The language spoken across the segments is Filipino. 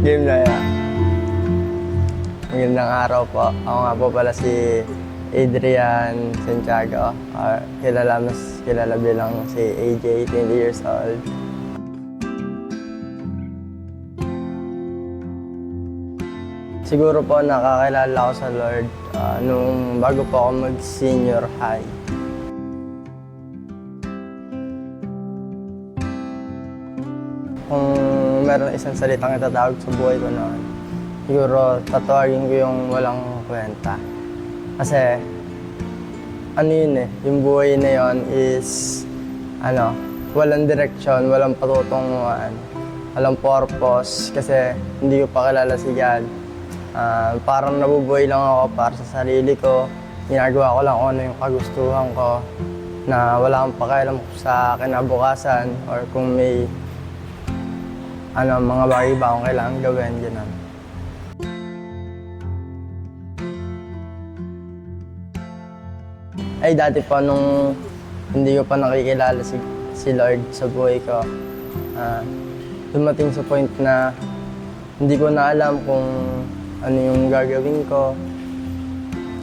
Game na yan. Magandang araw po. Ako nga po pala si Adrian Santiago. Mas kilala bilang si AJ, 20 years old. Siguro po nakakilala ako sa Lord nung bago po ako mag-senior high. Kung meron isang salitang itatawag sa buhay ko noon, siguro tatawagin ko yung walang kwenta. Kasi ano yun yung buhay na yun is walang direksyon, walang patutunguhan, walang purpose kasi hindi ko pa kilala si God. Parang nabubuhay lang ako para sa sarili ko. Ginagawa ko lang kung ano yung kagustuhan ko na wala akong pakialam sa kinabukasan or kung may mga bagay ba akong kailangan gawin, gano'n. Ay, dati pa nung hindi ko pa nakikilala si Lord sa buhay ko, dumating sa point na hindi ko na alam kung ano yung gagawin ko.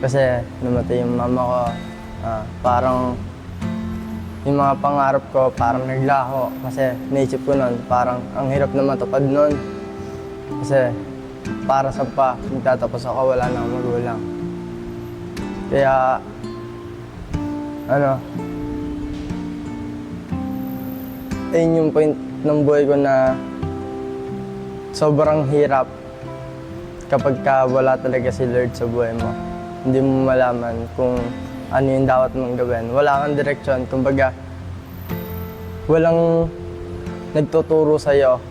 Kasi namatay yung mama ko, parang yung mga pangarap ko parang naglaho. Kasi naisip ko nun, parang ang hirap na matupad nun. Kasi para sa pa, magtatapos ako, wala na akong magulang. Kaya, ayun yung point ng buhay ko na sobrang hirap kapag wala talaga si Lord sa buhay mo. Hindi mo malaman kung ano yung dapat mong gawin. Wala kang direksyon. Kumbaga, walang nagtuturo sa'yo.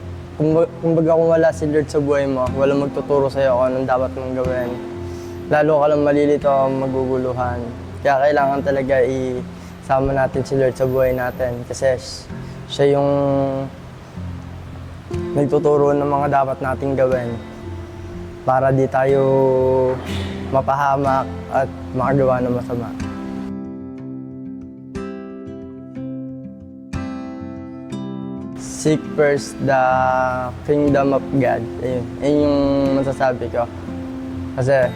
Kumbaga kung wala si Lord sa buhay mo, walang magtuturo sa'yo kung anong dapat mong gawin. Lalo ka lang malilito, maguguluhan. Kaya kailangan talaga isama natin si Lord sa buhay natin. Kasi siya yung nagtuturo ng mga dapat nating gawin para di tayo mapahamak at makagawa ng masama. Seek first the kingdom of God. Ayun yung masasabi ko. Kasi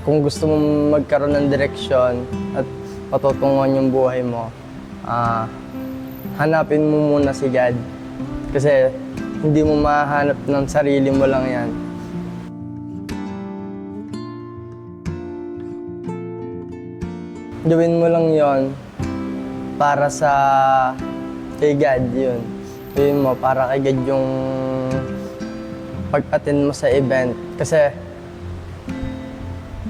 kung gusto mong magkaroon ng direksyon at patutunguhan yung buhay mo, hanapin mo muna si God. Kasi hindi mo mahanap ng sarili mo lang yan. Gawin mo lang yon para sa kay God yun. Gawin mo para kay God yung pag-attend mo sa event. Kasi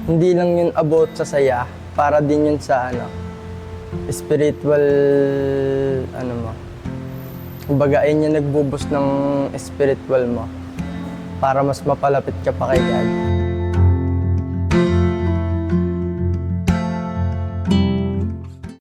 hindi lang yun about sa saya, para din yun sa spiritual mo. Kumbaga ayun yung nagbuboost ng spiritual mo para mas mapalapit ka pa kay God.